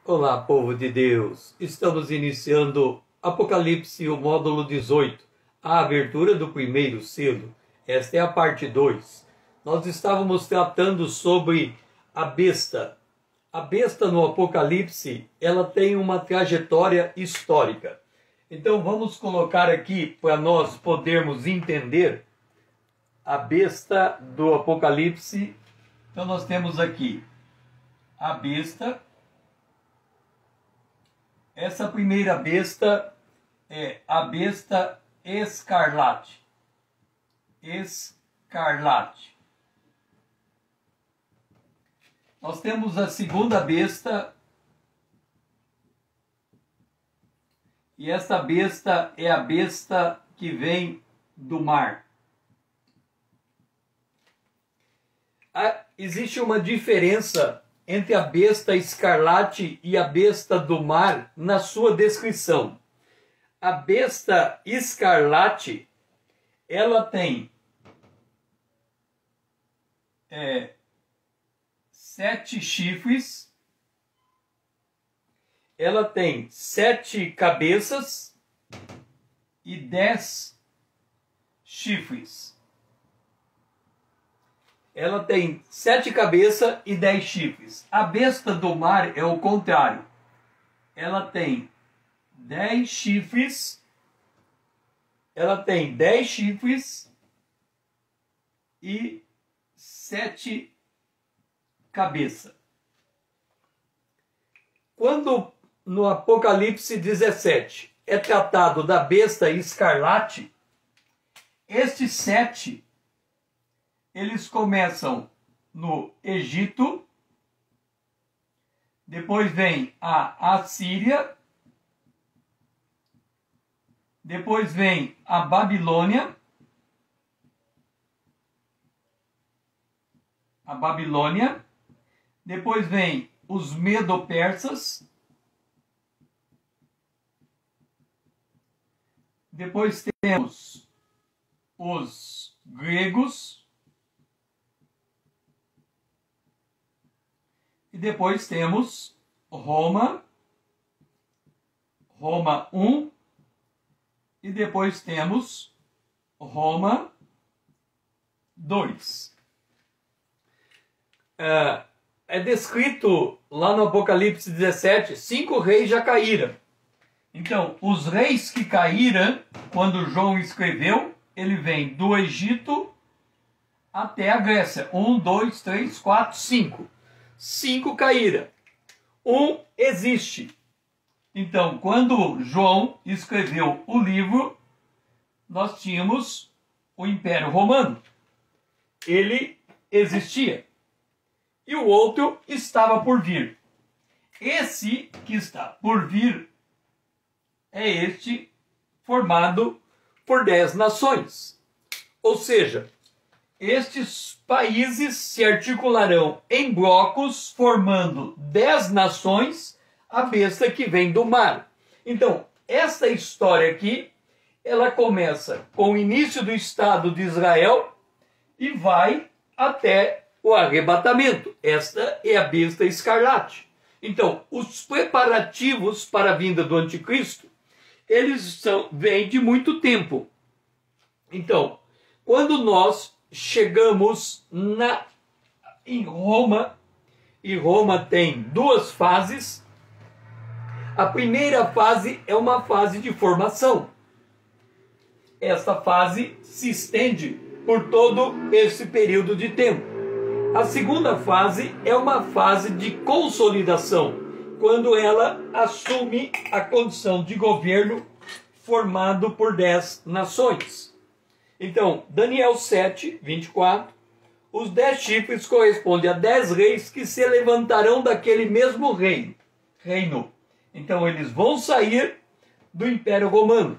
Olá, povo de Deus! Estamos iniciando Apocalipse, o módulo 18, a abertura do primeiro selo. Esta é a parte 2. Nós estávamos tratando sobre a besta. A besta no Apocalipse, ela tem uma trajetória histórica. Então vamos colocar aqui para nós podermos entender a besta do Apocalipse. Então nós temos aqui a besta. Essa primeira besta é a besta escarlate. Escarlate. Nós temos a segunda besta. E essa besta é a besta que vem do mar. Existe uma diferença entre a besta escarlate e a besta do mar na sua descrição. A besta escarlate, ela tem 7 chifres, ela tem 7 cabeças e 10 chifres. Ela tem 7 cabeças e 10 chifres. A besta do mar é o contrário. Ela tem 10 chifres. Ela tem 10 chifres e 7 cabeças. Quando no Apocalipse 17 é tratado da besta escarlate, estes 7 eles começam no Egito, depois vem a Assíria, depois vem a Babilônia, depois vem os Medo-Persas, depois temos os gregos, e depois temos Roma 1, e depois temos Roma 2. É descrito lá no Apocalipse 17, 5 reis já caíram. Então, os reis que caíram, quando João escreveu, ele vem do Egito até a Grécia. 1, 2, 3, 4, 5. 5 caíram. 1 existe. Então, quando João escreveu o livro, nós tínhamos o Império Romano. Ele existia. E o outro estava por vir. Esse que está por vir é este formado por 10 nações. Ou seja, estes países se articularão em blocos, formando 10 nações, a besta que vem do mar. Então, essa história aqui, ela começa com o início do Estado de Israel e vai até o arrebatamento. Esta é a besta escarlate. Então, os preparativos para a vinda do anticristo, eles vêm de muito tempo. Então, quando nós chegamos em Roma, e Roma tem 2 fases. A primeira fase é uma fase de formação. Essa fase se estende por todo esse período de tempo. A segunda fase é uma fase de consolidação, quando ela assume a condição de governo formado por 10 nações. Então, Daniel 7, 24, os 10 chifres correspondem a 10 reis que se levantarão daquele mesmo reino. Então, eles vão sair do Império Romano.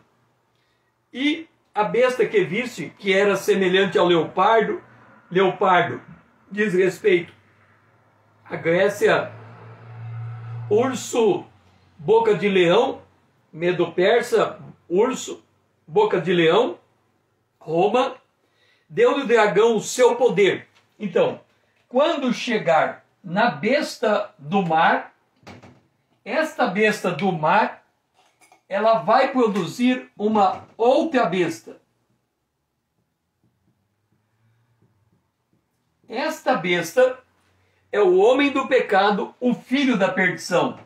E a besta que viste, que era semelhante ao leopardo diz respeito à Grécia, urso, boca de leão, Medo-Persa, urso, boca de leão, Roma, deu-lhe o dragão o seu poder. Então, quando chegar na besta do mar, esta besta do mar, ela vai produzir uma outra besta. Esta besta é o homem do pecado, o filho da perdição.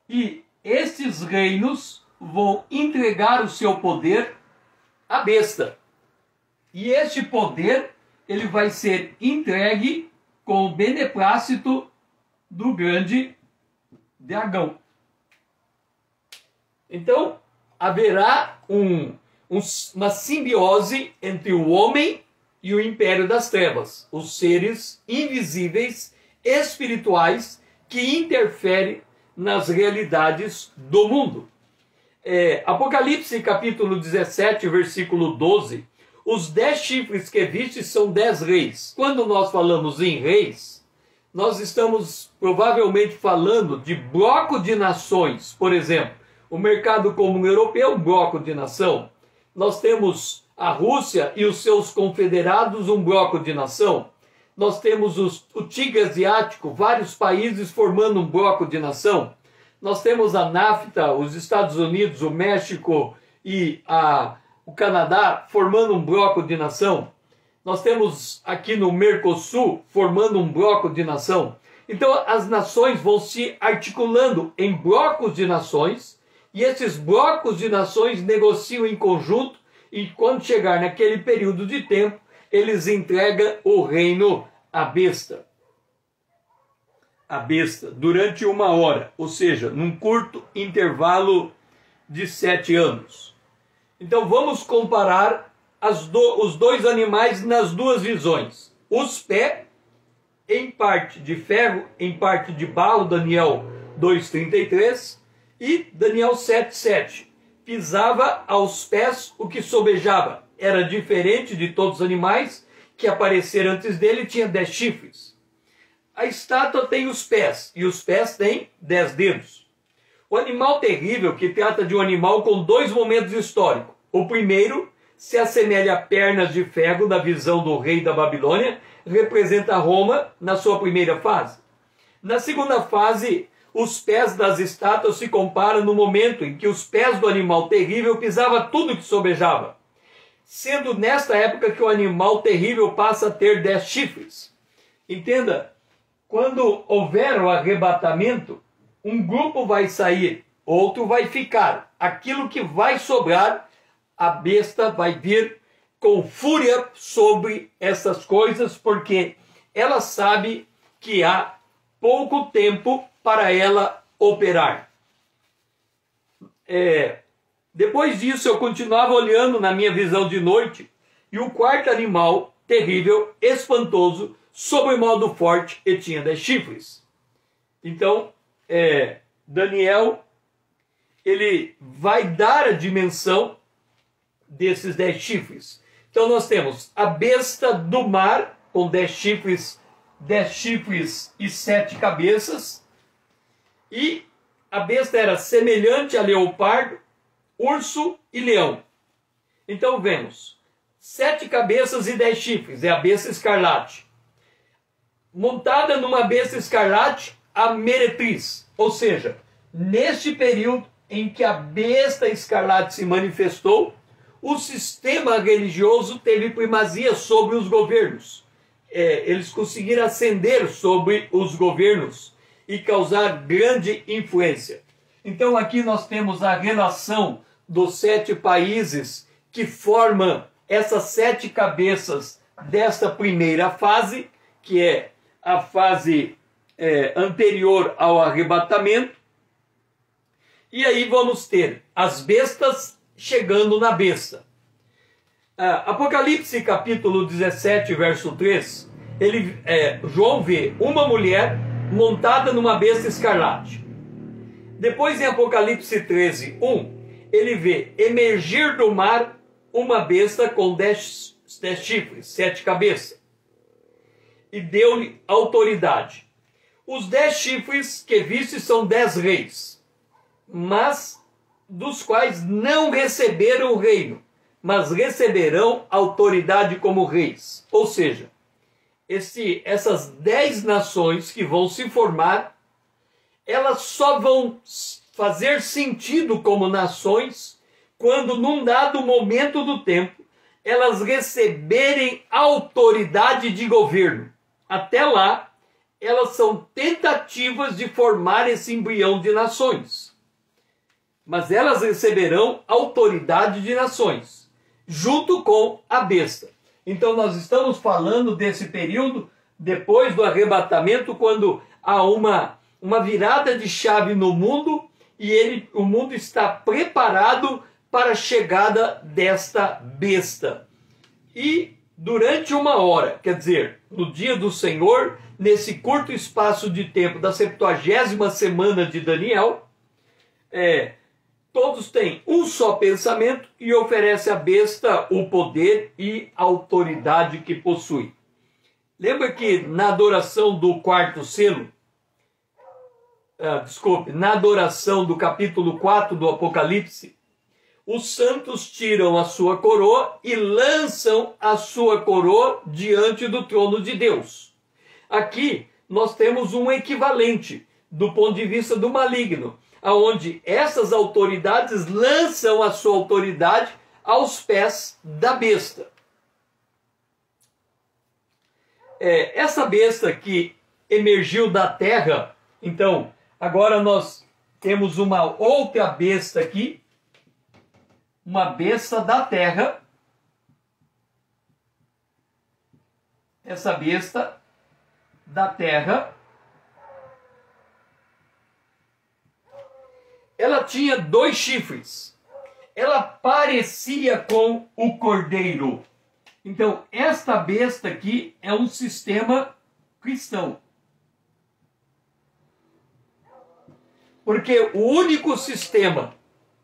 E estes reinos vão entregar o seu poder à besta. E este poder, ele vai ser entregue com o beneplácito do grande dragão. Então, haverá uma simbiose entre o homem e o império das trevas, os seres invisíveis, espirituais, que interferem nas realidades do mundo. Apocalipse capítulo 17, versículo 12, os 10 chifres que viste são 10 reis. Quando nós falamos em reis, nós estamos provavelmente falando de bloco de nações. Por exemplo, o mercado comum europeu, um bloco de nação. Nós temos a Rússia e os seus confederados, um bloco de nação. Nós temos o tigre asiático, vários países formando um bloco de nação. Nós temos a NAFTA, os Estados Unidos, o México e o Canadá formando um bloco de nação. Nós temos aqui no Mercosul formando um bloco de nação. Então as nações vão se articulando em blocos de nações, e esses blocos de nações negociam em conjunto, e quando chegar naquele período de tempo, eles entregam o reino à besta. A besta, durante 1 hora, ou seja, num curto intervalo de 7 anos. Então vamos comparar os dois animais nas duas visões. Os pés, em parte de ferro, em parte de barro, Daniel 2,33, e Daniel 7,7. Pisava aos pés o que sobejava. Era diferente de todos os animais que apareceram antes dele, tinha 10 chifres. A estátua tem os pés, e os pés têm 10 dedos. O animal terrível, que trata de um animal com 2 momentos históricos. O primeiro se assemelha a pernas de ferro da visão do rei da Babilônia, representa Roma na sua primeira fase. Na segunda fase, os pés das estátuas se comparam no momento em que os pés do animal terrível pisavam tudo que sobejava, sendo nesta época que o animal terrível passa a ter 10 chifres. Entenda, quando houver o arrebatamento, um grupo vai sair, outro vai ficar. Aquilo que vai sobrar, a besta vai vir com fúria sobre essas coisas, porque ela sabe que há pouco tempo para ela operar. Depois disso, eu continuava olhando na minha visão de noite, e o quarto animal, terrível, espantoso, sobre modo forte, e tinha 10 chifres. Então, Daniel, ele vai dar a dimensão desses 10 chifres. Então nós temos a besta do mar, com 10 chifres e 7 cabeças, e a besta era semelhante a leopardo, urso e leão. Então vemos 7 cabeças e 10 chifres, é a besta escarlate. Montada numa besta escarlate, a meretriz, ou seja, neste período em que a besta escarlate se manifestou, o sistema religioso teve primazia sobre os governos. Eles conseguiram ascender sobre os governos e causar grande influência. Então aqui nós temos a relação dos 7 países que formam essas 7 cabeças desta primeira fase, que é a fase anterior ao arrebatamento. E aí vamos ter as bestas chegando na besta. Apocalipse capítulo 17, verso 3, João vê uma mulher montada numa besta escarlate. Depois em Apocalipse 13, 1, ele vê emergir do mar uma besta com 10 chifres, 7 cabeças, e deu-lhe autoridade. Os 10 chifres que viste são 10 reis, mas dos quais não receberam o reino, mas receberão autoridade como reis. Ou seja, essas 10 nações que vão se formar, elas só vão fazer sentido como nações quando, num dado momento do tempo, elas receberem autoridade de governo. Até lá, elas são tentativas de formar esse embrião de nações. Mas elas receberão autoridade de nações, junto com a besta. Então nós estamos falando desse período depois do arrebatamento, quando há uma virada de chave no mundo e o mundo está preparado para a chegada desta besta. E durante 1 hora, quer dizer, no dia do Senhor, nesse curto espaço de tempo da 70ª semana de Daniel, todos têm um só pensamento e oferece à besta o poder e a autoridade que possui. Lembra que na adoração do quarto selo, na adoração do capítulo 4 do Apocalipse, os santos tiram a sua coroa e lançam a sua coroa diante do trono de Deus. Aqui nós temos um equivalente do ponto de vista do maligno, onde essas autoridades lançam a sua autoridade aos pés da besta. Essa besta que emergiu da terra, então, agora nós temos uma outra besta aqui, uma besta da terra. Essa besta da terra, ela tinha 2 chifres. Ela parecia com o cordeiro. Então, esta besta aqui é um sistema cristão. Porque o único sistema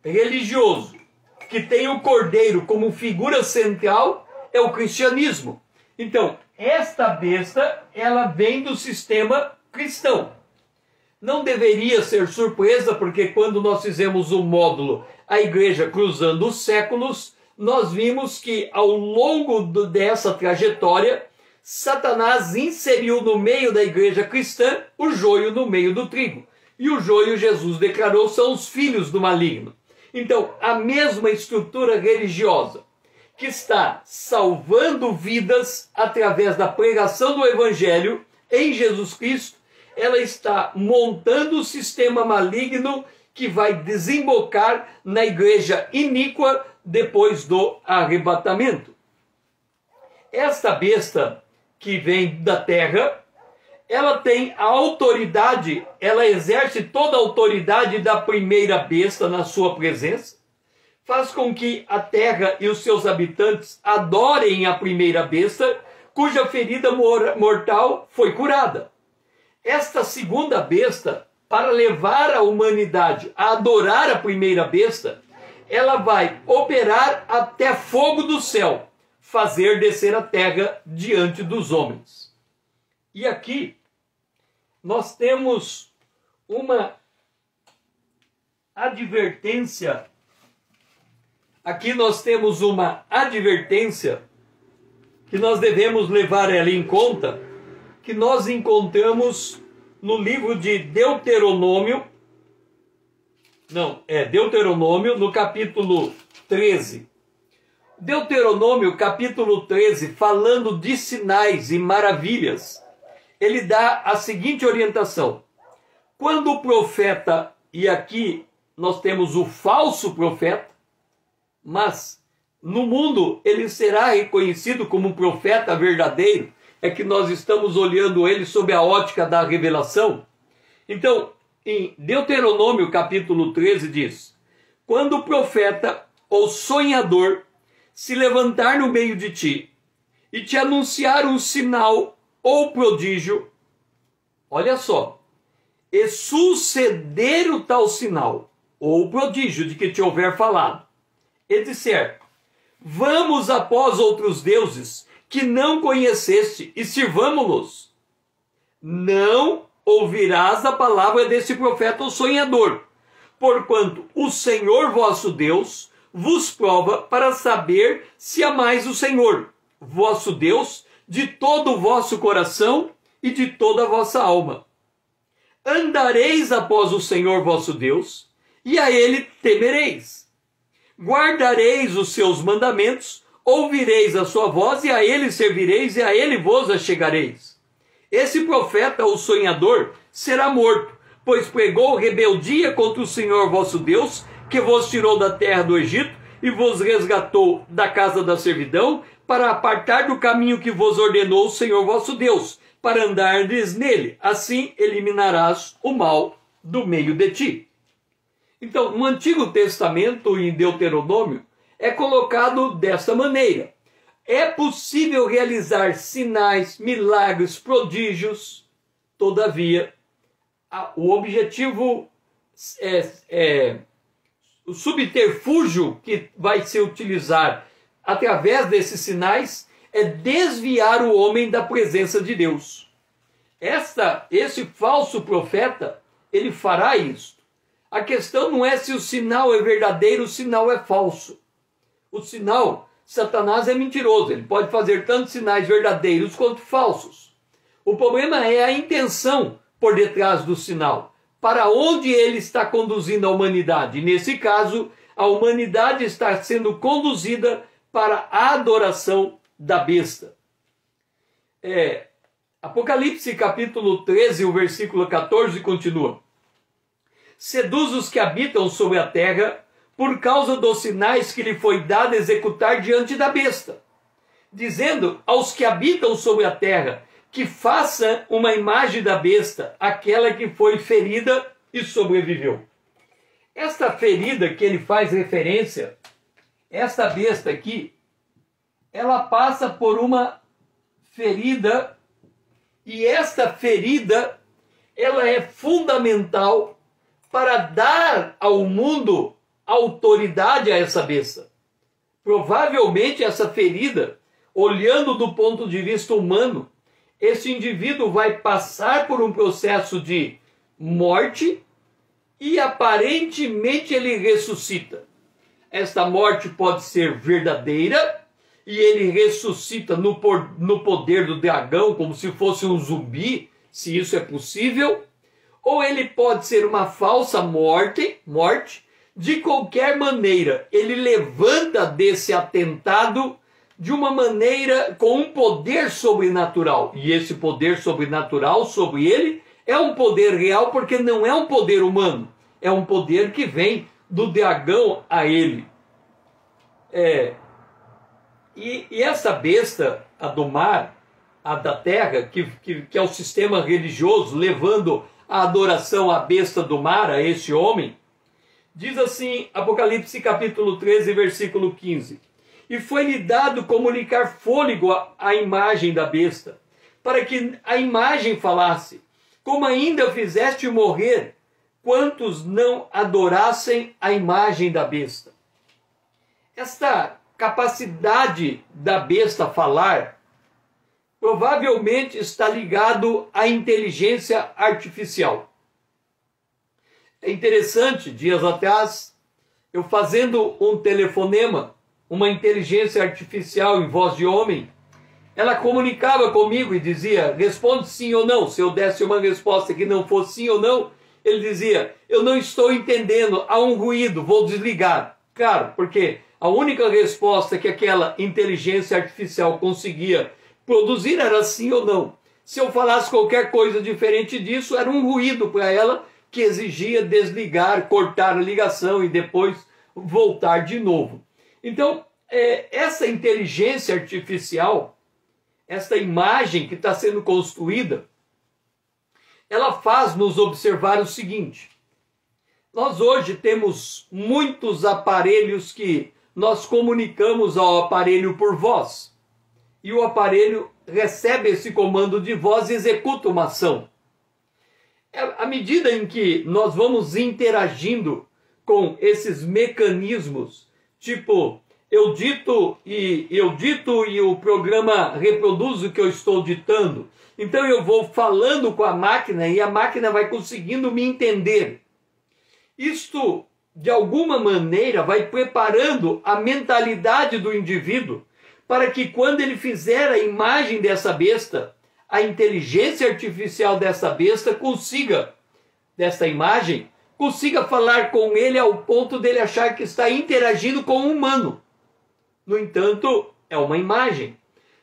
religioso que tem o cordeiro como figura central é o cristianismo. Então, esta besta, ela vem do sistema cristão. Não deveria ser surpresa, porque quando nós fizemos o módulo A Igreja Cruzando os Séculos, nós vimos que ao longo dessa trajetória, Satanás inseriu no meio da igreja cristã o joio no meio do trigo. E o joio, Jesus declarou, são os filhos do maligno. Então, a mesma estrutura religiosa que está salvando vidas através da pregação do Evangelho em Jesus Cristo, ela está montando o sistema maligno que vai desembocar na igreja iníqua depois do arrebatamento. Esta besta que vem da terra, ela tem a autoridade, ela exerce toda a autoridade da primeira besta na sua presença, faz com que a terra e os seus habitantes adorem a primeira besta, cuja ferida mortal foi curada. Esta segunda besta, para levar a humanidade a adorar a primeira besta, ela vai operar até fogo do céu, fazer descer a terra diante dos homens. E aqui nós temos uma advertência. Aqui nós temos uma advertência que nós devemos levar ela em conta, que nós encontramos no livro de Deuteronômio, Deuteronômio, no capítulo 13. Deuteronômio, capítulo 13, falando de sinais e maravilhas, ele dá a seguinte orientação. Quando o profeta, e aqui nós temos o falso profeta, mas no mundo ele será reconhecido como um profeta verdadeiro, é que nós estamos olhando ele sob a ótica da revelação. Então, em Deuteronômio capítulo 13 diz: quando o profeta ou sonhador se levantar no meio de ti e te anunciar um sinal ou prodígio, olha só, e suceder o tal sinal ou prodígio de que te houver falado, e disser: vamos após outros deuses que não conheceste e sirvamo-los, não ouvirás a palavra desse profeta ou sonhador, porquanto o Senhor vosso Deus vos prova para saber se amais o Senhor, vosso Deus, de todo o vosso coração e de toda a vossa alma. Andareis após o Senhor vosso Deus, e a ele temereis. Guardareis os seus mandamentos, ouvireis a sua voz, e a ele servireis, e a ele vos achegareis. Esse profeta, o sonhador, será morto, pois pregou rebeldia contra o Senhor vosso Deus, que vos tirou da terra do Egito, e vos resgatou da casa da servidão, para apartar do caminho que vos ordenou o Senhor vosso Deus, para andardes nele. Assim eliminarás o mal do meio de ti. Então, no Antigo Testamento e em Deuteronômio, é colocado desta maneira. É possível realizar sinais, milagres, prodígios, todavia, o objetivo o subterfúgio que vai se utilizar através desses sinais é desviar o homem da presença de Deus. Esse falso profeta, ele fará isto. A questão não é se o sinal é verdadeiro, o sinal é falso. O sinal, Satanás é mentiroso, ele pode fazer tanto sinais verdadeiros quanto falsos. O problema é a intenção por detrás do sinal. Para onde ele está conduzindo a humanidade? Nesse caso, a humanidade está sendo conduzida para a adoração da besta. Apocalipse capítulo 13, o versículo 14 continua. Seduz os que habitam sobre a terra por causa dos sinais que lhe foi dado executar diante da besta, dizendo aos que habitam sobre a terra que faça uma imagem da besta, aquela que foi ferida e sobreviveu. Esta ferida que ele faz referência, esta besta aqui, ela passa por uma ferida, e esta ferida, ela é fundamental para dar ao mundo autoridade a essa besta. Provavelmente essa ferida, olhando do ponto de vista humano, esse indivíduo vai passar por um processo de morte e aparentemente ele ressuscita. Esta morte pode ser verdadeira e ele ressuscita no poder do dragão, como se fosse um zumbi, se isso é possível, ou ele pode ser uma falsa morte. De qualquer maneira, ele levanta desse atentado de uma maneira com um poder sobrenatural. E esse poder sobrenatural sobre ele é um poder real, porque não é um poder humano. É um poder que vem do dragão a ele. E essa besta, a do mar, a da terra, que é o sistema religioso, levando a adoração à besta do mar, a esse homem, diz assim, Apocalipse capítulo 13, versículo 15. E foi-lhe dado comunicar fôlego à imagem da besta, para que a imagem falasse, como ainda fizeste morrer quantos não adorassem a imagem da besta. Esta capacidade da besta falar provavelmente está ligado à inteligência artificial. É interessante, dias atrás, eu fazendo um telefonema, uma inteligência artificial em voz de homem, ela comunicava comigo e dizia, responde sim ou não. Se eu desse uma resposta que não fosse sim ou não, ele dizia, eu não estou entendendo, há um ruído, vou desligar. Claro, porque a única resposta que aquela inteligência artificial conseguia produzir era sim ou não. Se eu falasse qualquer coisa diferente disso, era um ruído para ela que exigia desligar, cortar a ligação e depois voltar de novo. Então, essa inteligência artificial, essa imagem que está sendo construída, ela faz nos observar o seguinte. Nós hoje temos muitos aparelhos que nós comunicamos ao aparelho por voz. E o aparelho recebe esse comando de voz e executa uma ação. À medida em que nós vamos interagindo com esses mecanismos, tipo, eu dito e o programa reproduz o que eu estou ditando. Então eu vou falando com a máquina e a máquina vai conseguindo me entender. Isto, de alguma maneira, vai preparando a mentalidade do indivíduo para que quando ele fizer a imagem dessa besta, a inteligência artificial dessa besta consiga desta imagem, consiga falar com ele ao ponto dele achar que está interagindo com um humano. No entanto, é uma imagem.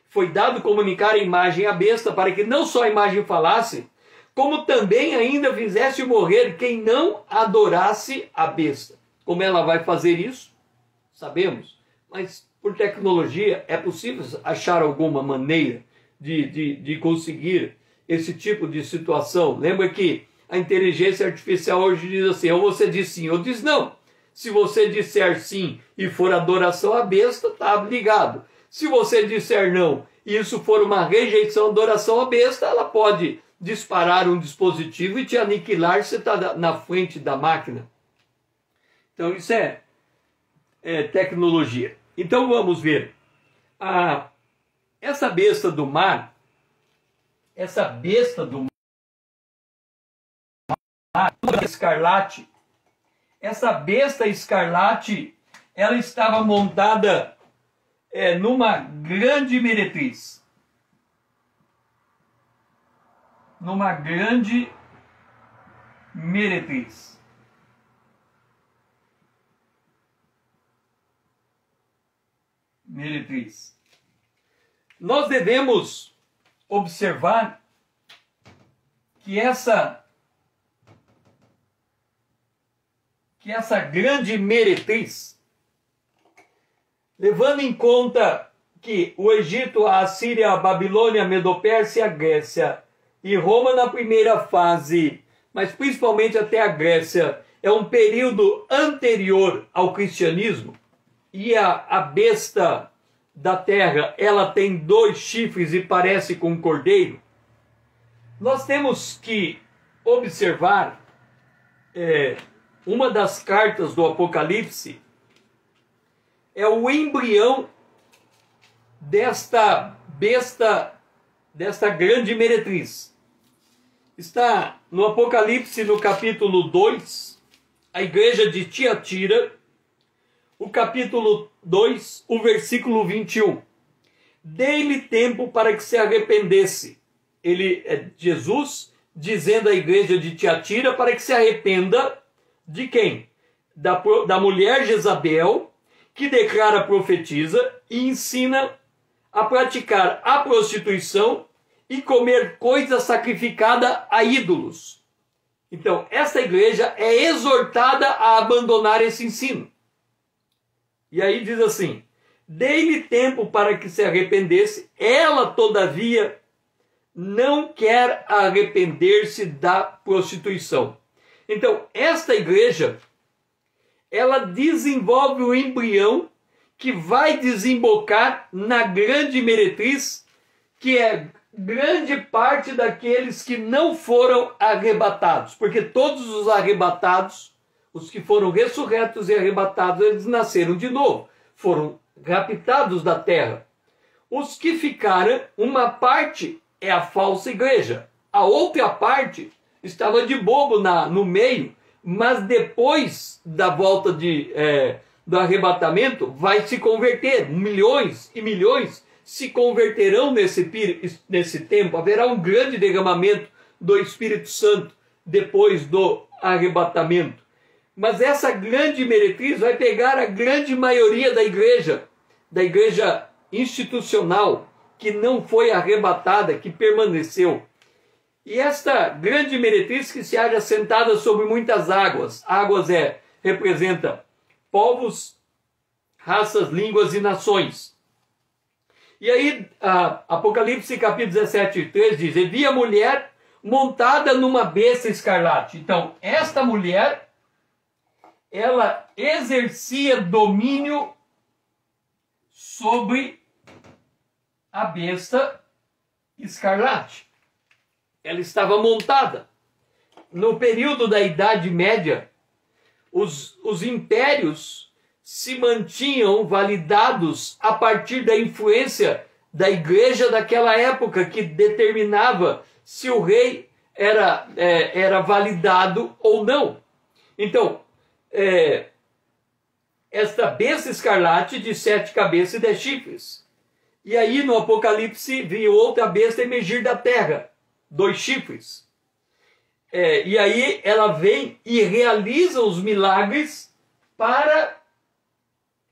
Foi dado comunicar a imagem à besta para que não só a imagem falasse, como também ainda fizesse morrer quem não adorasse a besta. Como ela vai fazer isso? Sabemos. Mas por tecnologia é possível achar alguma maneira de conseguir esse tipo de situação. Lembra que a inteligência artificial hoje diz assim, ou você diz sim ou diz não. Se você disser sim e for adoração à besta, está ligado. Se você disser não e isso for uma rejeição à adoração à besta, ela pode disparar um dispositivo e te aniquilar se você está na frente da máquina. Então isso é tecnologia. Então vamos ver. Essa besta do mar, escarlate, essa besta escarlate, ela estava montada numa grande meretriz. Numa grande meretriz. Meretriz. Nós devemos observar que essa grande meretriz, levando em conta que o Egito, a Assíria, a Babilônia, a Medopérsia, a Grécia e Roma na primeira fase, mas principalmente até a Grécia, é um período anterior ao cristianismo, e a besta da terra, ela tem 2 chifres e parece com um cordeiro, nós temos que observar uma das cartas do Apocalipse, é o embrião desta besta, desta grande meretriz. Está no Apocalipse, no capítulo 2, a igreja de Tiatira, o capítulo 2, o versículo 21. Dei-lhe tempo para que se arrependesse. Ele é Jesus dizendo à igreja de Tiatira para que se arrependa de quem? Da mulher Jezabel, que declara, profetiza e ensina a praticar a prostituição e comer coisa sacrificada a ídolos. Então, essa igreja é exortada a abandonar esse ensino. E aí diz assim, dei-lhe tempo para que se arrependesse, ela, todavia, não quer arrepender-se da prostituição. Então, esta igreja, ela desenvolve o embrião que vai desembocar na grande meretriz, que é grande parte daqueles que não foram arrebatados. Porque todos os arrebatados, os que foram ressurretos e arrebatados, eles nasceram de novo. Foram raptados da terra. Os que ficaram, uma parte é a falsa igreja. A outra parte estava de bobo no meio, mas depois da volta do arrebatamento, vai se converter. Milhões e milhões se converterão nesse tempo. Haverá um grande derramamento do Espírito Santo depois do arrebatamento. Mas essa grande meretriz vai pegar a grande maioria da igreja institucional, que não foi arrebatada, que permaneceu. E esta grande meretriz que se acha sentada sobre muitas águas. Águas representa povos, raças, línguas e nações. E aí, Apocalipse capítulo 17, 3 diz, e vi a mulher montada numa besta escarlate. Então, esta mulher, ela exercia domínio sobre a besta escarlate. Ela estava montada. No período da Idade Média, os impérios se mantinham validados a partir da influência da igreja daquela época, que determinava se o rei era validado ou não. Então, esta besta escarlate de 7 cabeças e 10 chifres. E aí no Apocalipse viu outra besta emergir da terra, 2 chifres. E aí ela vem e realiza os milagres para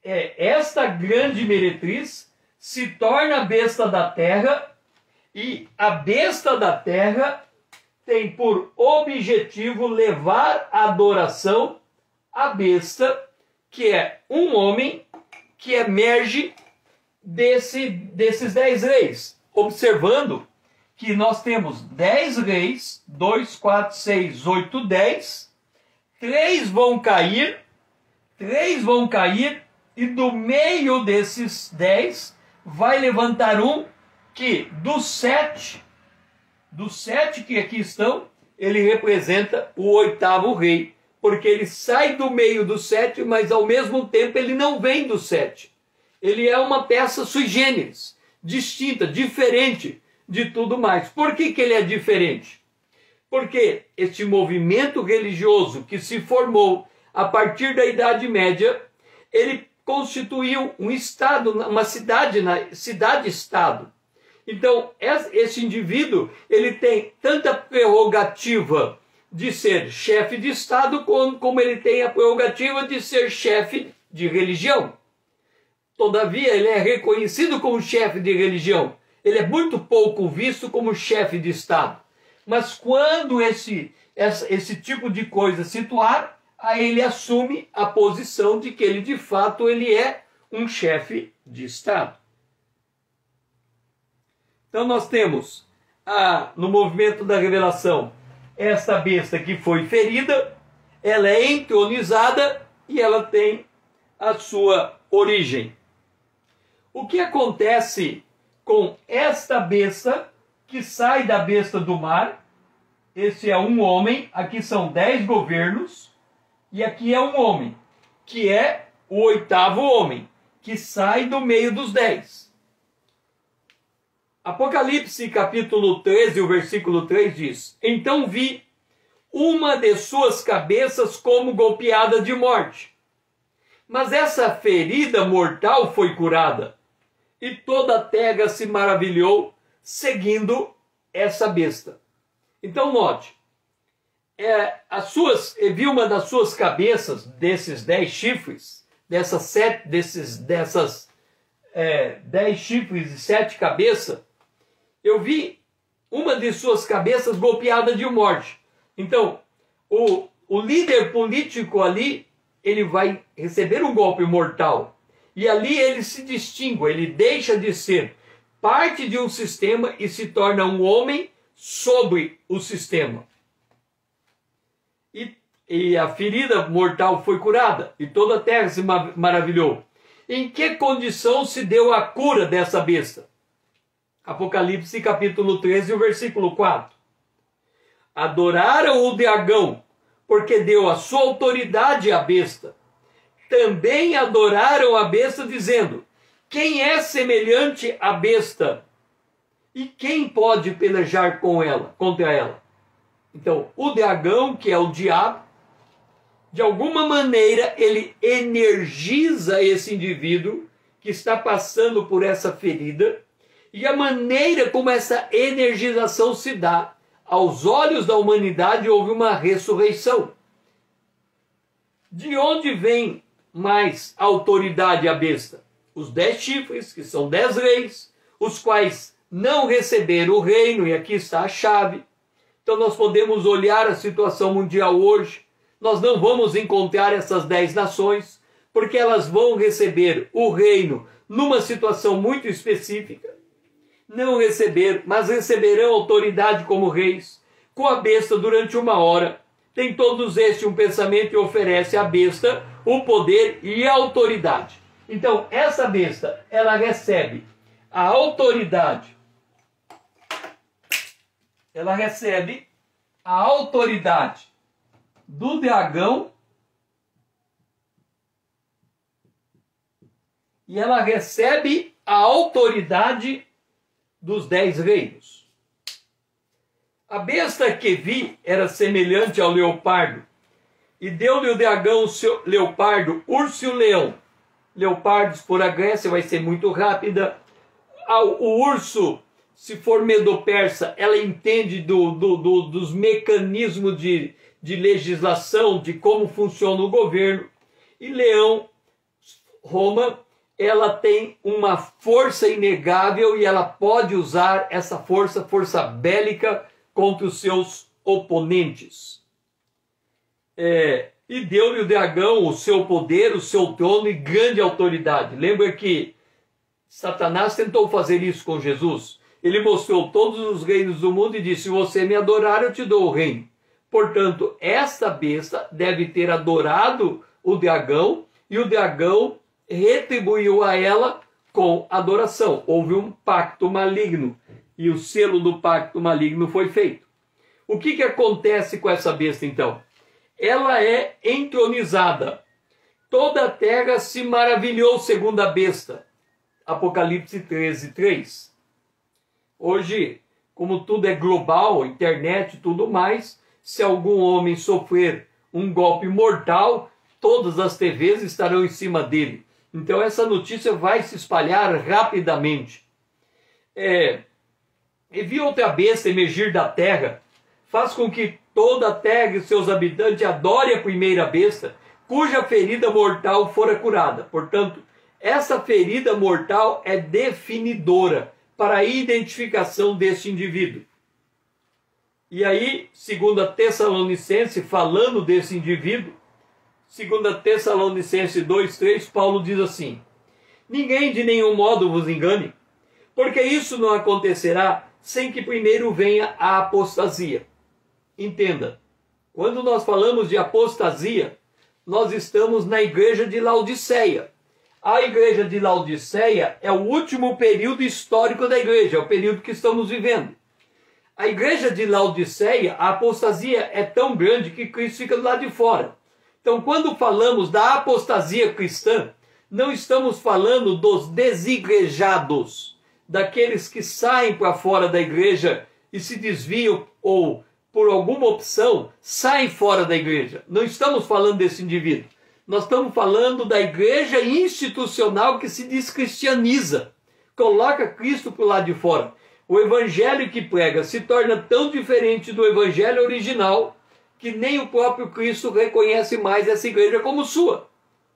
esta grande meretriz se torna a besta da terra, e a besta da terra tem por objetivo levar a adoração à besta, que é um homem que emerge desses 10 reis. Observando que nós temos 10 reis, 2, 4, 6, 8, 10, 3 vão cair, e do meio desses 10 vai levantar um que dos 7 que aqui estão, ele representa o 8º rei, porque ele sai do meio do 7, mas ao mesmo tempo ele não vem do 7. Ele é uma peça sui generis, distinta, diferente de tudo mais. Por que ele é diferente? Porque este movimento religioso que se formou a partir da Idade Média, ele constituiu um estado, uma cidade-estado. Então, esse indivíduo, ele tem tanta prerrogativa de ser chefe de estado, como ele tem a prerrogativa de ser chefe de religião. Todavia, ele é reconhecido como chefe de religião. Ele é muito pouco visto como chefe de estado. Mas quando esse tipo de coisa situar, aí ele assume a posição de que ele, de fato, ele é um chefe de estado. Então nós temos, no movimento da revelação, esta besta que foi ferida, ela é entronizada e ela tem a sua origem. O que acontece com esta besta que sai da besta do mar? Esse é um homem, aqui são 10 governos, e aqui é um homem, que é o 8º homem, que sai do meio dos 10. Apocalipse capítulo 13, o versículo 3 diz: Então vi uma de suas cabeças como golpeada de morte. Mas essa ferida mortal foi curada, e toda a terra se maravilhou seguindo essa besta. Então note, vi uma das suas cabeças, desses 10 chifres, dessas 10 chifres e 7 cabeças, eu vi uma de suas cabeças golpeada de morte. Então, o líder político ali, ele vai receber um golpe mortal. E ali ele se distingue, ele deixa de ser parte de um sistema e se torna um homem sobre o sistema. E a ferida mortal foi curada, e toda a terra se maravilhou. Em que condição se deu a cura dessa besta? Apocalipse capítulo 13, o versículo 4. Adoraram o dragão, porque deu a sua autoridade à besta. Também adoraram a besta, dizendo: quem é semelhante à besta? E quem pode pelejar contra ela? Então, o dragão, que é o diabo, de alguma maneira, ele energiza esse indivíduo que está passando por essa ferida, e a maneira como essa energização se dá, aos olhos da humanidade, houve uma ressurreição. De onde vem mais autoridade a besta? Os 10 chifres, que são 10 reis, os quais não receberam o reino, e aqui está a chave. Então nós podemos olhar a situação mundial hoje, nós não vamos encontrar essas 10 nações, porque elas vão receber o reino numa situação muito específica. Não receber, mas receberão autoridade como reis, com a besta durante 1 hora. Tem todos estes um pensamento e oferece à besta o poder e a autoridade. Então, essa besta, ela recebe a autoridade. Ela recebe a autoridade do dragão e ela recebe a autoridade dos 10 reinos. A besta que vi era semelhante ao leopardo, e deu-lhe o dragão o seu leopardo, urso e o leão. Leopardos por a Grécia vai ser muito rápida. O urso se for medo-persa, ela entende dos mecanismos de legislação, de como funciona o governo. E Leão, Roma, ela tem uma força inegável e ela pode usar essa força bélica contra os seus oponentes. E deu-lhe o dragão o seu poder, o seu trono e grande autoridade. Lembra que Satanás tentou fazer isso com Jesus? Ele mostrou todos os reinos do mundo e disse: se você me adorar, eu te dou o reino. Portanto, esta besta deve ter adorado o dragão e o dragão retribuiu a ela com adoração. Houve um pacto maligno e o selo do pacto maligno foi feito. O que acontece com essa besta então? Ela é entronizada. Toda a terra se maravilhou segundo a besta. Apocalipse 13:3. Hoje, como tudo é global, internet e tudo mais, se algum homem sofrer um golpe mortal, todas as TVs estarão em cima dele. Então essa notícia vai se espalhar rapidamente. E vi outra besta emergir da terra, faz com que toda a terra e seus habitantes adorem a primeira besta, cuja ferida mortal fora curada. Portanto, essa ferida mortal é definidora para a identificação deste indivíduo. E aí, segundo a Tessalonicense, falando desse indivíduo, segundo a Tessalonicense 2:3, Paulo diz assim: ninguém de nenhum modo vos engane, porque isso não acontecerá sem que primeiro venha a apostasia. Entenda, quando nós falamos de apostasia, nós estamos na igreja de Laodiceia. A igreja de Laodiceia é o último período histórico da igreja, é o período que estamos vivendo. A igreja de Laodiceia, a apostasia é tão grande que Cristo fica do lado de fora. Então, quando falamos da apostasia cristã, não estamos falando dos desigrejados, daqueles que saem para fora da igreja e se desviam ou, por alguma opção, saem fora da igreja. Não estamos falando desse indivíduo. Nós estamos falando da igreja institucional que se descristianiza, coloca Cristo para o lado de fora. O evangelho que prega se torna tão diferente do evangelho original que nem o próprio Cristo reconhece mais essa igreja como sua.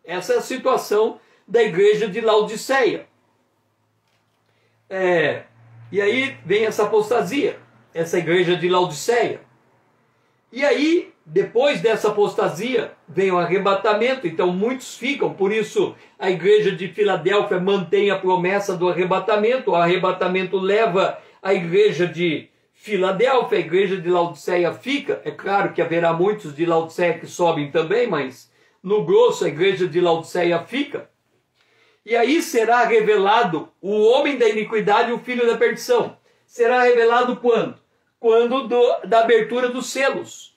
Essa é a situação da igreja de Laodiceia. E aí vem essa apostasia, essa igreja de Laodiceia. E aí, depois dessa apostasia, vem o arrebatamento, então muitos ficam, por isso a igreja de Filadélfia mantém a promessa do arrebatamento, o arrebatamento leva a igreja de Filadélfia, a igreja de Laodiceia fica, é claro que haverá muitos de Laodiceia que sobem também, mas no grosso a igreja de Laodiceia fica. E aí será revelado o homem da iniquidade e o filho da perdição. Será revelado quando? Quando da abertura dos selos.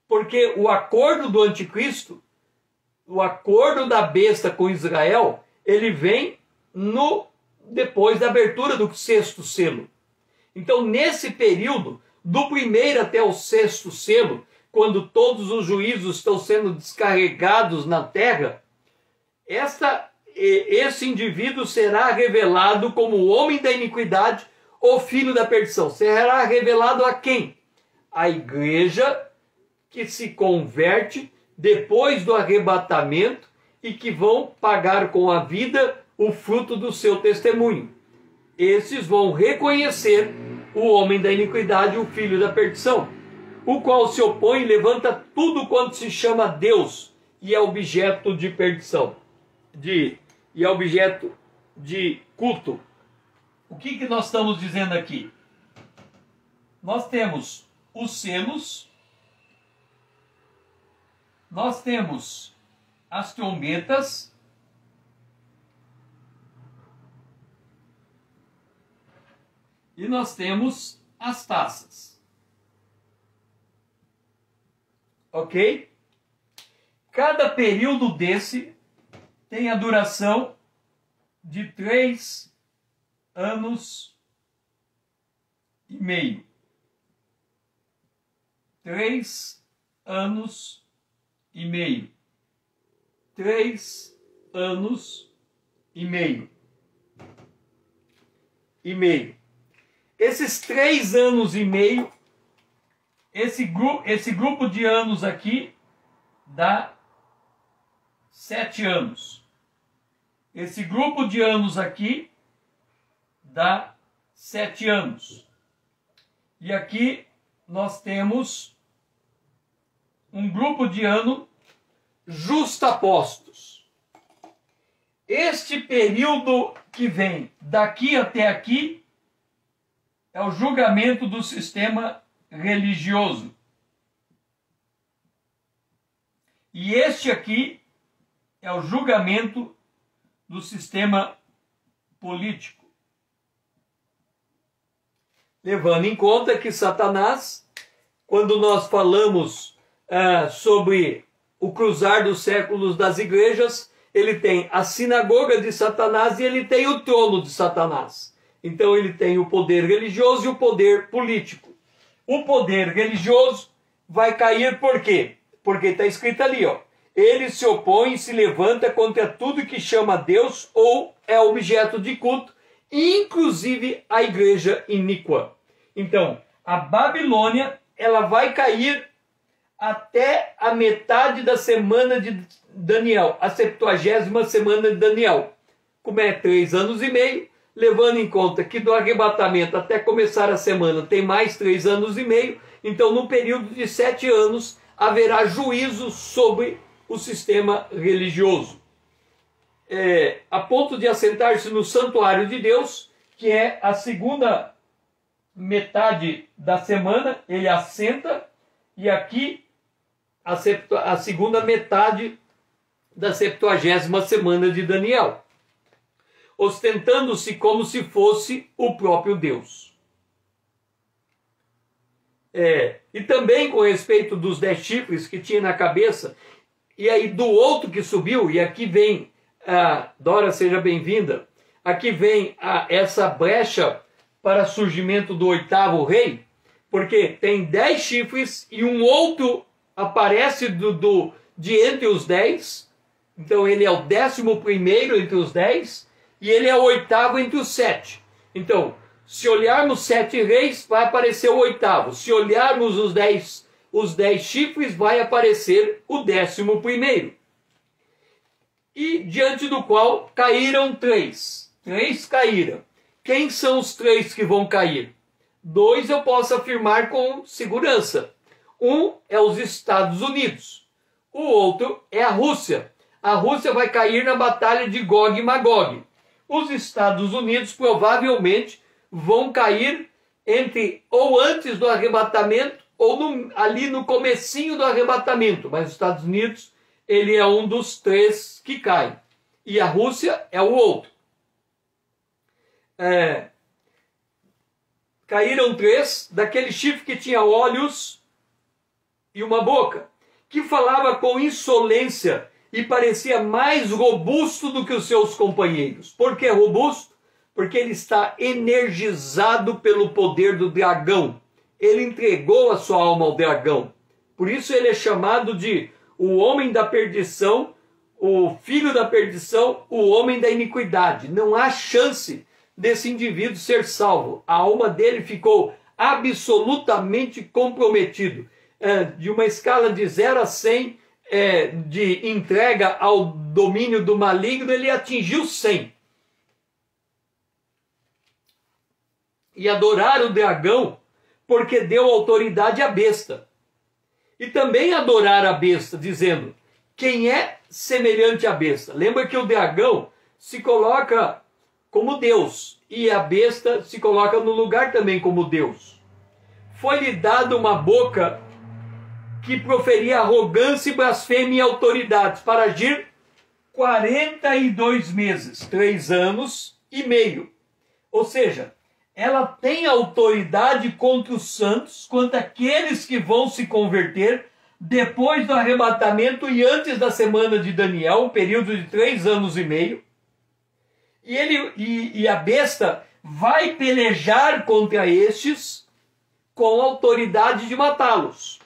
Porque o acordo do anticristo, o acordo da besta com Israel, ele vem depois da abertura do sexto selo. Então, nesse período, do primeiro até o sexto selo, quando todos os juízos estão sendo descarregados na terra, esse indivíduo será revelado como o homem da iniquidade ou filho da perdição. Será revelado a quem? A igreja que se converte depois do arrebatamento e que vão pagar com a vida o fruto do seu testemunho. Esses vão reconhecer o homem da iniquidade, o filho da perdição, o qual se opõe e levanta tudo quanto se chama Deus e é objeto de perdição, e é objeto de culto. O que nós estamos dizendo aqui? Nós temos os selos, nós temos as trombetas, e nós temos as taças. Ok? Cada período desse tem a duração de 3 anos e meio. 3 anos e meio. 3 anos e meio. Esses 3 anos e meio, esse grupo de anos aqui dá 7 anos. Esse grupo de anos aqui dá 7 anos. E aqui nós temos um grupo de ano justapostos. Este período que vem daqui até aqui é o julgamento do sistema religioso. E este aqui é o julgamento do sistema político. Levando em conta que Satanás, quando nós falamos sobre o cruzar dos séculos das igrejas, ele tem a sinagoga de Satanás e ele tem o trono de Satanás. Então ele tem o poder religioso e o poder político. O poder religioso vai cair por quê? Porque está escrito ali, ó. Ele se opõe e se levanta contra tudo que chama Deus ou é objeto de culto, inclusive a igreja iníqua. Então, a Babilônia, ela vai cair até a metade da semana de Daniel, a 70ª semana de Daniel. Como é 3 anos e meio, levando em conta que do arrebatamento até começar a semana tem mais 3 anos e meio, então no período de 7 anos haverá juízo sobre o sistema religioso. A ponto de assentar-se no santuário de Deus, que é a segunda metade da semana, ele assenta, e aqui a segunda metade da 70ª semana de Daniel, ostentando-se como se fosse o próprio Deus. E também com respeito dos 10 chifres que tinha na cabeça, e aí do outro que subiu, e aqui vem, Dora, seja bem-vinda, aqui vem essa brecha para surgimento do 8º rei, porque tem 10 chifres e um outro aparece de entre os 10, então ele é o 11º entre os 10, e ele é o 8º entre os 7. Então, se olharmos 7 reis, vai aparecer o 8º. Se olharmos os 10 chifres, vai aparecer o 11º. E diante do qual caíram 3. 3 caíram. Quem são os 3 que vão cair? 2 eu posso afirmar com segurança. Um é os Estados Unidos. O outro é a Rússia. A Rússia vai cair na batalha de Gog e Magog. Os Estados Unidos provavelmente vão cair ou antes do arrebatamento ou ali no comecinho do arrebatamento. Mas os Estados Unidos, ele é um dos 3 que cai. E a Rússia é o outro. Caíram 3 daquele chifre que tinha olhos e uma boca, que falava com insolência e parecia mais robusto do que os seus companheiros. Por que robusto? Porque ele está energizado pelo poder do dragão. Ele entregou a sua alma ao dragão. Por isso ele é chamado de o homem da perdição, o filho da perdição, o homem da iniquidade. Não há chance desse indivíduo ser salvo. A alma dele ficou absolutamente comprometido. De uma escala de 0 a 100, de entrega ao domínio do maligno, ele atingiu 100. E adorar o dragão, porque deu autoridade à besta. E também adorar a besta, dizendo, quem é semelhante à besta? Lembra que o dragão se coloca como Deus, e a besta se coloca no lugar também como Deus. Foi-lhe dada uma boca que proferia arrogância e blasfêmia e autoridades, para agir 42 meses, 3 anos e meio. Ou seja, ela tem autoridade contra os santos, contra aqueles que vão se converter depois do arrebatamento e antes da semana de Daniel, um período de 3 anos e meio. E a besta vai pelejar contra estes com autoridade de matá-los.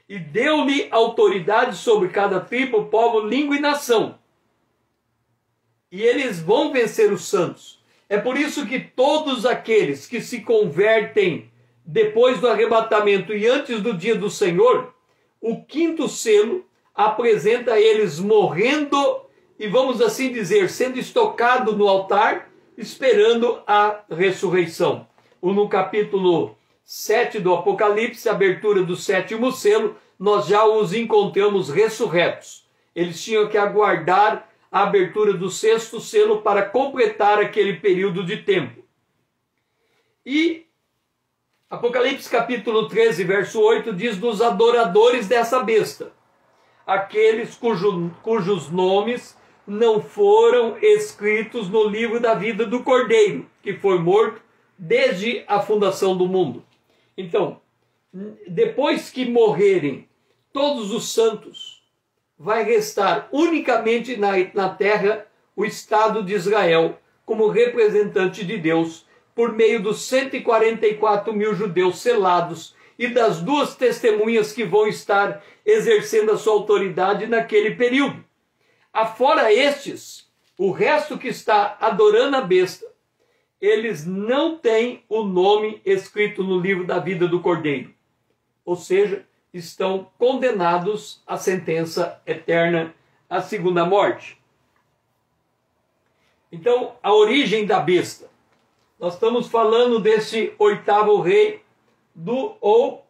E deu-lhe autoridade sobre cada tribo, povo, língua e nação. E eles vão vencer os santos. É por isso que todos aqueles que se convertem depois do arrebatamento e antes do dia do Senhor, o quinto selo apresenta eles morrendo e, vamos assim dizer, sendo estocado no altar, esperando a ressurreição. No capítulo 7 do Apocalipse, abertura do sétimo selo, nós já os encontramos ressurretos. Eles tinham que aguardar a abertura do sexto selo para completar aquele período de tempo. E Apocalipse capítulo 13, verso 8, diz dos adoradores dessa besta, aqueles cujos nomes não foram escritos no livro da vida do Cordeiro, que foi morto desde a fundação do mundo. Então, depois que morrerem todos os santos, vai restar unicamente na terra o Estado de Israel como representante de Deus, por meio dos 144 mil judeus selados e das duas testemunhas que vão estar exercendo a sua autoridade naquele período. Afora estes, o resto que está adorando a besta, eles não têm o nome escrito no livro da vida do Cordeiro. Ou seja, estão condenados à sentença eterna, à segunda morte. Então, a origem da besta. Nós estamos falando desse oitavo rei, ou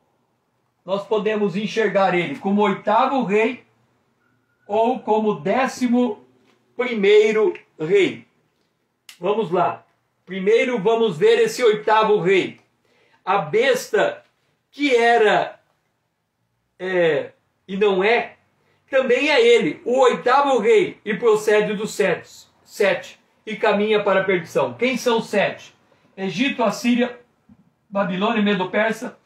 nós podemos enxergar ele como oitavo rei ou como 11º rei. Vamos lá. Primeiro vamos ver esse oitavo rei. A besta que era e não é, também é ele, o oitavo rei, e procede dos sete e caminha para a perdição. Quem são os sete? Egito, Assíria, Babilônia, Medo-Persa,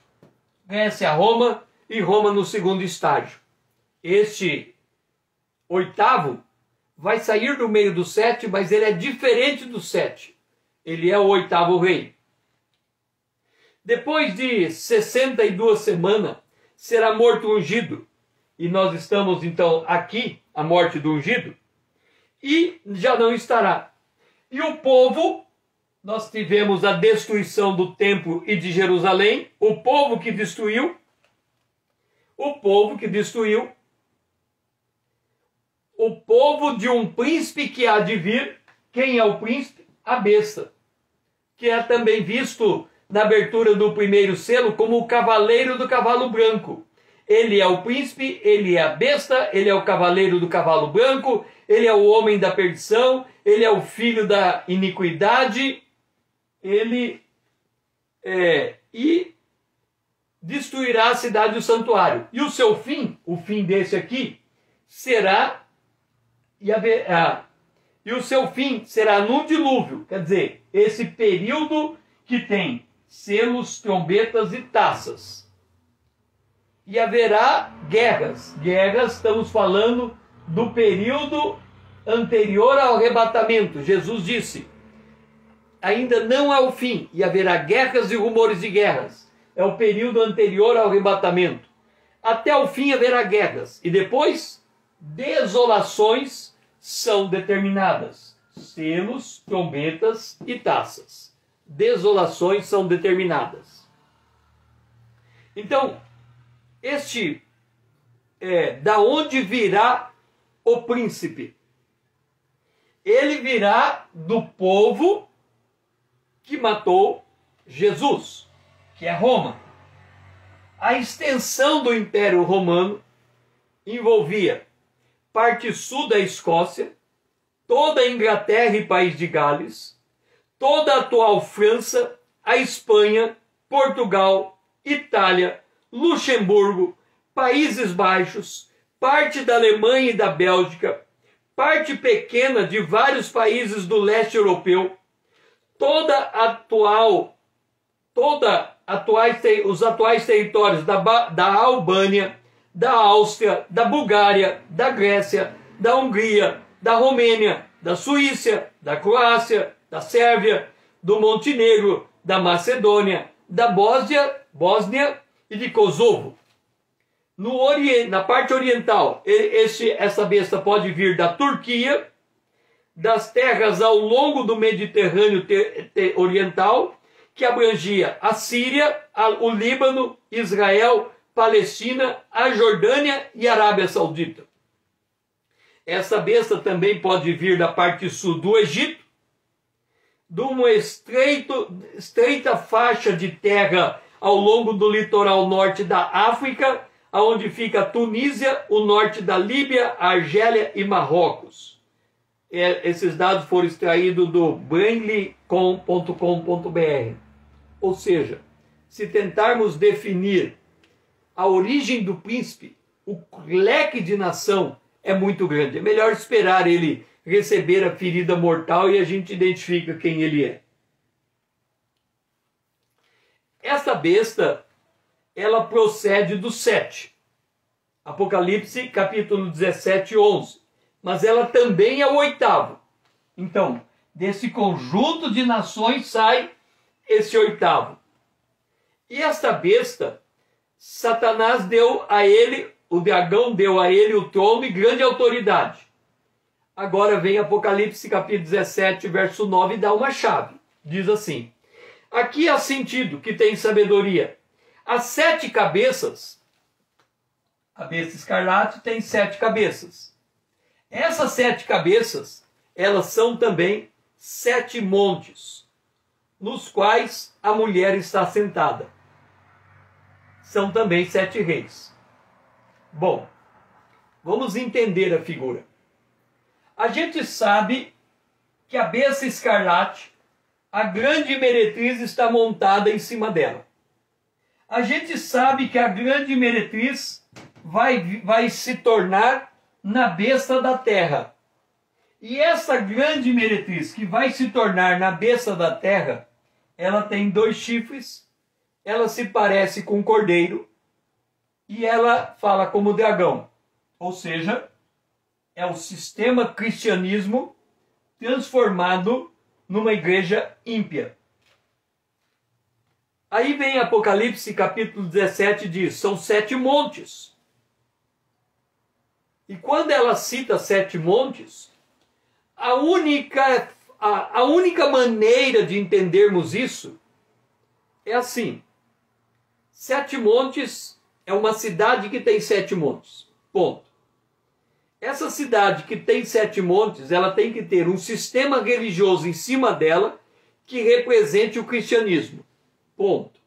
Grécia, Roma e Roma no segundo estágio. Este oitavo vai sair do meio dos sete, mas ele é diferente dos sete. Ele é o oitavo rei. Depois de 62 semanas, será morto o ungido. E nós estamos então aqui, a morte do ungido, e já não estará. E o povo, nós tivemos a destruição do templo e de Jerusalém, o povo que destruiu, o povo de um príncipe que há de vir. Quem é o príncipe? A besta, que é também visto na abertura do primeiro selo como o cavaleiro do cavalo branco. Ele é o príncipe, ele é a besta, ele é o cavaleiro do cavalo branco, ele é o homem da perdição, ele é o filho da iniquidade, e destruirá a cidade e o santuário. E o seu fim, o fim desse aqui, será, e o seu fim será no dilúvio, quer dizer, esse período que tem selos, trombetas e taças. E haverá guerras. Guerras, estamos falando do período anterior ao arrebatamento. Jesus disse, ainda não é o fim, e haverá guerras e rumores de guerras. É o período anterior ao arrebatamento. Até o fim haverá guerras. E depois, desolações são determinadas. Selos, trombetas e taças. Desolações são determinadas. Então, da onde virá o príncipe? Ele virá do povo que matou Jesus, que é Roma. A extensão do Império Romano envolvia parte sul da Escócia, toda a Inglaterra e País de Gales, toda a atual França, a Espanha, Portugal, Itália, Luxemburgo, Países Baixos, parte da Alemanha e da Bélgica, parte pequena de vários países do leste europeu, os atuais territórios da Albânia, da Áustria, da Bulgária, da Grécia, da Hungria, da Romênia, da Suíça, da Croácia, da Sérvia, do Montenegro, da Macedônia, da Bósnia e de Kosovo. Na parte oriental, essa besta pode vir da Turquia, das terras ao longo do Mediterrâneo Oriental, que abrangia a Síria, o Líbano, Israel, Palestina, a Jordânia e a Arábia Saudita. Essa besta também pode vir da parte sul do Egito, de uma estreita faixa de terra ao longo do litoral norte da África, onde fica a Tunísia, o norte da Líbia, Argélia e Marrocos. Esses dados foram extraídos do brainly.com.br. Ou seja, se tentarmos definir a origem do príncipe, o leque de nação é muito grande. É melhor esperar ele receber a ferida mortal e a gente identifica quem ele é. Essa besta, ela procede do 7. Apocalipse, capítulo 17, 11. Mas ela também é o 8º. Então, desse conjunto de nações sai esse 8º. E esta besta, Satanás deu a ele, o dragão deu a ele o trono e grande autoridade. Agora vem Apocalipse capítulo 17, verso 9 e dá uma chave. Diz assim: aqui há sentido que tem sabedoria. As 7 cabeças, a besta escarlate tem 7 cabeças. Essas 7 cabeças, elas são também 7 montes, nos quais a mulher está sentada. São também 7 reis. Bom, vamos entender a figura. A gente sabe que a besta escarlate, a grande meretriz, está montada em cima dela. A gente sabe que a grande meretriz vai se tornar na besta da terra. E essa grande meretriz que vai se tornar na besta da terra, ela tem 2 chifres, ela se parece com um cordeiro e ela fala como dragão. Ou seja, é o sistema cristianismo transformado numa igreja ímpia. Aí vem Apocalipse capítulo 17 e diz, são 7 montes. E quando ela cita 7 montes, a única maneira de entendermos isso é assim. 7 montes é uma cidade que tem 7 montes. Ponto. Essa cidade que tem 7 montes, ela tem que ter um sistema religioso em cima dela que represente o cristianismo. Ponto.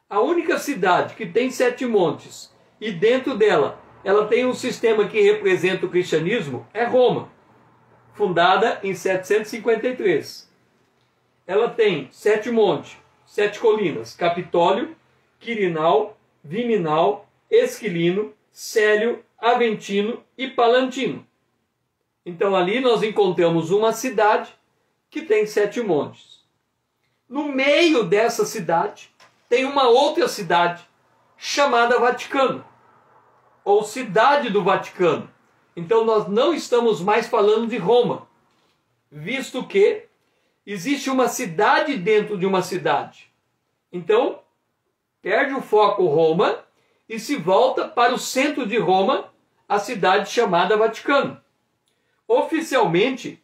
A única cidade que tem 7 montes e dentro dela ela tem um sistema que representa o cristianismo é Roma, fundada em 753. Ela tem 7 montes, 7 colinas: Capitólio, Quirinal, Viminal, Esquilino, Célio, Aventino e Palantino. Então ali nós encontramos uma cidade que tem 7 montes. No meio dessa cidade tem uma outra cidade chamada Vaticano, ou Cidade do Vaticano. Então nós não estamos mais falando de Roma, visto que existe uma cidade dentro de uma cidade. Então perde o foco Roma e se volta para o centro de Roma, a cidade chamada Vaticano. Oficialmente,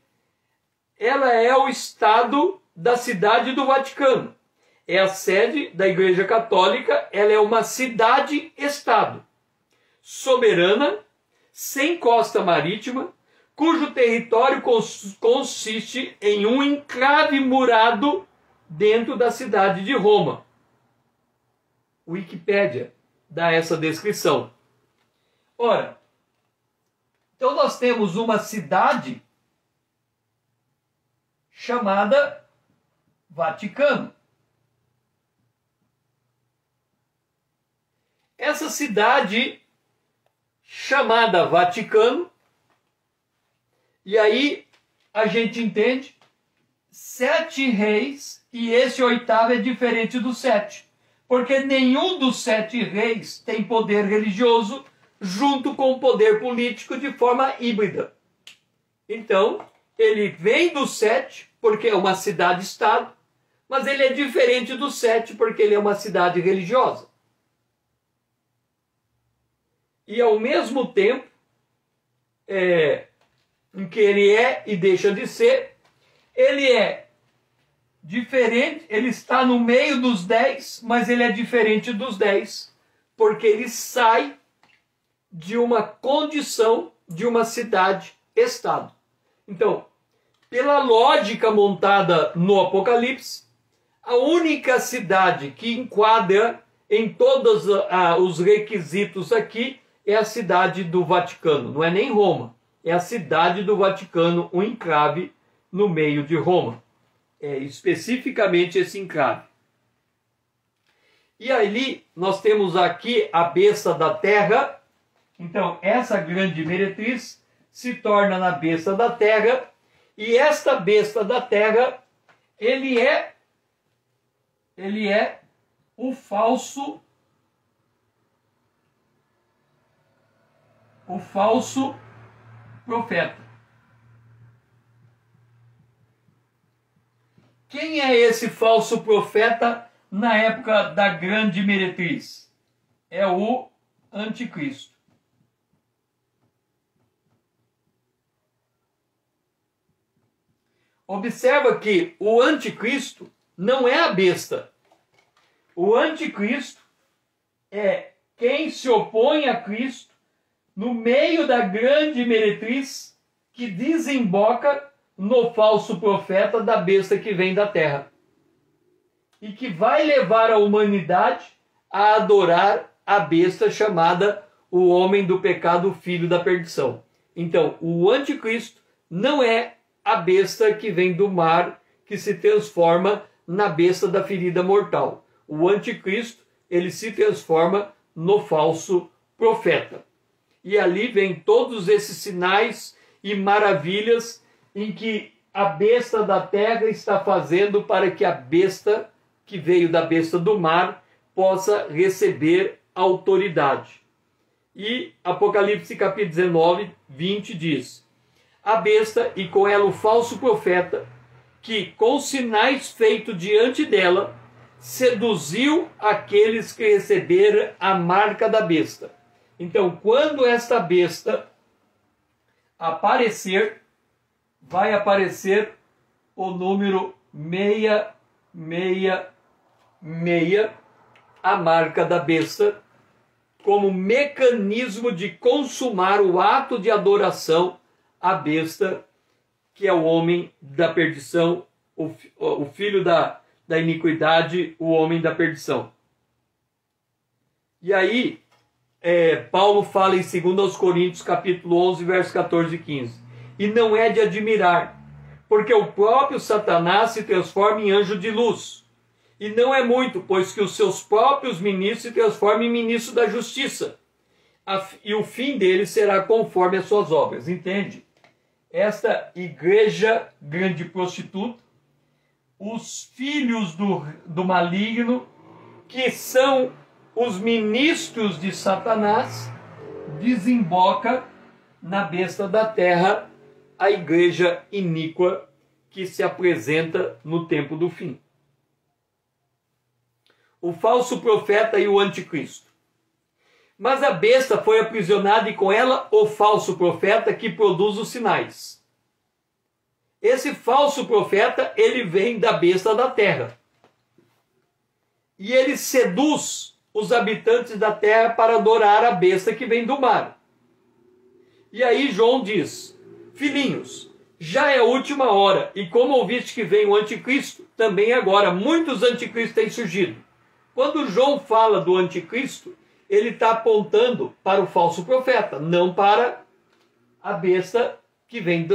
ela é o estado da cidade do Vaticano. É a sede da Igreja Católica, ela é uma cidade-estado, soberana, sem costa marítima, cujo território consiste em um enclave murado dentro da cidade de Roma. Wikipédia dá essa descrição. Ora, então nós temos uma cidade chamada Vaticano. Essa cidade chamada Vaticano, e aí a gente entende 7 reis, e esse 8º é diferente dos 7, porque nenhum dos 7 reis tem poder religioso junto com o poder político de forma híbrida. Então, ele vem do 7 porque é uma cidade-estado, mas ele é diferente do 7 porque ele é uma cidade religiosa. E ao mesmo tempo, em que ele é e deixa de ser. Ele é diferente, ele está no meio dos 10, mas ele é diferente dos 10, porque ele sai de uma condição de uma cidade-estado. Então, pela lógica montada no Apocalipse, a única cidade que enquadra em todos os requisitos aqui é a cidade do Vaticano. Não é nem Roma, é a cidade do Vaticano, um enclave no meio de Roma. É especificamente esse enclave. E ali nós temos aqui a besta da terra. Então, essa grande meretriz se torna na besta da terra. E esta besta da terra, ele é o falso profeta. Quem é esse falso profeta na época da grande meretriz? É o anticristo. Observa que o anticristo não é a besta. O anticristo é quem se opõe a Cristo no meio da grande meretriz que desemboca no falso profeta da besta que vem da terra. E que vai levar a humanidade a adorar a besta chamada o homem do pecado, o filho da perdição. Então, o anticristo não é a besta que vem do mar, que se transforma na besta da ferida mortal. O anticristo, ele se transforma no falso profeta. E ali vem todos esses sinais e maravilhas em que a besta da terra está fazendo para que a besta que veio da besta do mar possa receber autoridade. E Apocalipse capítulo 19, 20 diz: a besta e com ela o falso profeta, que com sinais feitos diante dela, seduziu aqueles que receberam a marca da besta. Então, quando esta besta aparecer, vai aparecer o número 666, a marca da besta, como mecanismo de consumar o ato de adoração à besta, que é o homem da perdição, o filho da iniquidade, o homem da perdição. E aí, Paulo fala em 2 Coríntios, capítulo 11, versos 14 e 15. E não é de admirar, porque o próprio Satanás se transforma em anjo de luz. E não é muito, pois que os seus próprios ministros se transformam em ministros da justiça. E o fim deles será conforme as suas obras. Entende? Esta igreja grande prostituta, os filhos do maligno, que são os ministros de Satanás, desemboca na besta da terra, a igreja iníqua que se apresenta no tempo do fim. O falso profeta e o anticristo. Mas a besta foi aprisionada e com ela o falso profeta que produz os sinais. Esse falso profeta, ele vem da besta da terra. E ele seduz os habitantes da terra para adorar a besta que vem do mar. E aí João diz: filhinhos, já é a última hora, e como ouviste que vem o anticristo, também agora muitos anticristos têm surgido. Quando João fala do anticristo, ele está apontando para o falso profeta, não para a besta que vem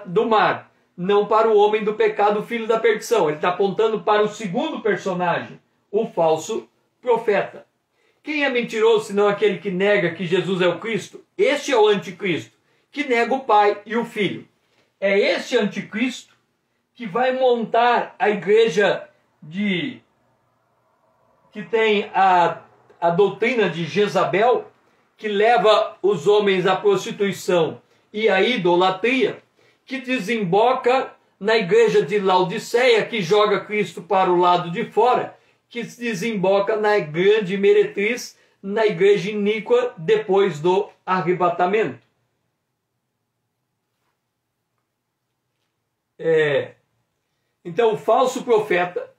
do mar, não para o homem do pecado, o filho da perdição. Ele está apontando para o segundo personagem, o falso profeta. Quem é mentiroso senão aquele que nega que Jesus é o Cristo? Este é o anticristo, que nega o Pai e o Filho. É este anticristo que vai montar a igreja que tem a doutrina de Jezabel, que leva os homens à prostituição e à idolatria, que desemboca na igreja de Laodiceia, que joga Cristo para o lado de fora, que desemboca na grande meretriz, na igreja iníqua, depois do arrebatamento. Então, o falso profeta,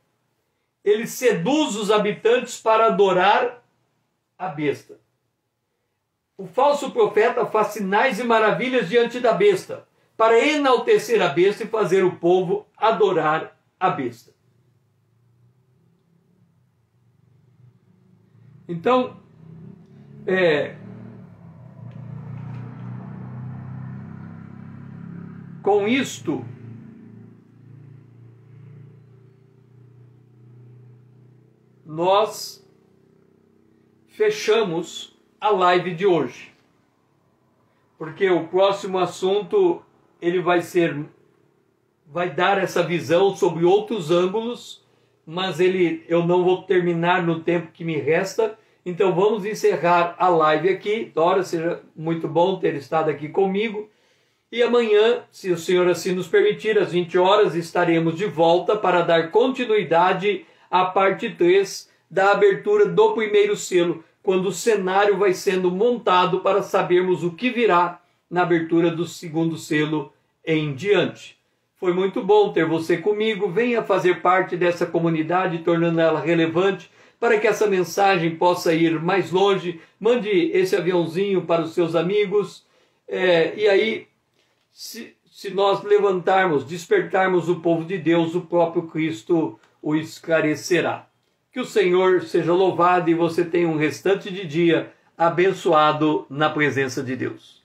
ele seduz os habitantes para adorar a besta. O falso profeta faz sinais e maravilhas diante da besta, para enaltecer a besta e fazer o povo adorar a besta. Então, com isto, nós fechamos a live de hoje, porque o próximo assunto ele vai dar essa visão sobre outros ângulos, mas eu não vou terminar no tempo que me resta. Então vamos encerrar a live aqui. Dora, seja muito bom ter estado aqui comigo. E amanhã, se o Senhor assim nos permitir, às 20 horas, estaremos de volta para dar continuidade à parte 3 da abertura do primeiro selo, quando o cenário vai sendo montado para sabermos o que virá na abertura do segundo selo em diante. Foi muito bom ter você comigo. Venha fazer parte dessa comunidade, tornando ela relevante, para que essa mensagem possa ir mais longe. Mande esse aviãozinho para os seus amigos. E aí, se nós levantarmos, despertarmos o povo de Deus, o próprio Cristo o esclarecerá. Que o Senhor seja louvado e você tenha um restante de dia abençoado na presença de Deus.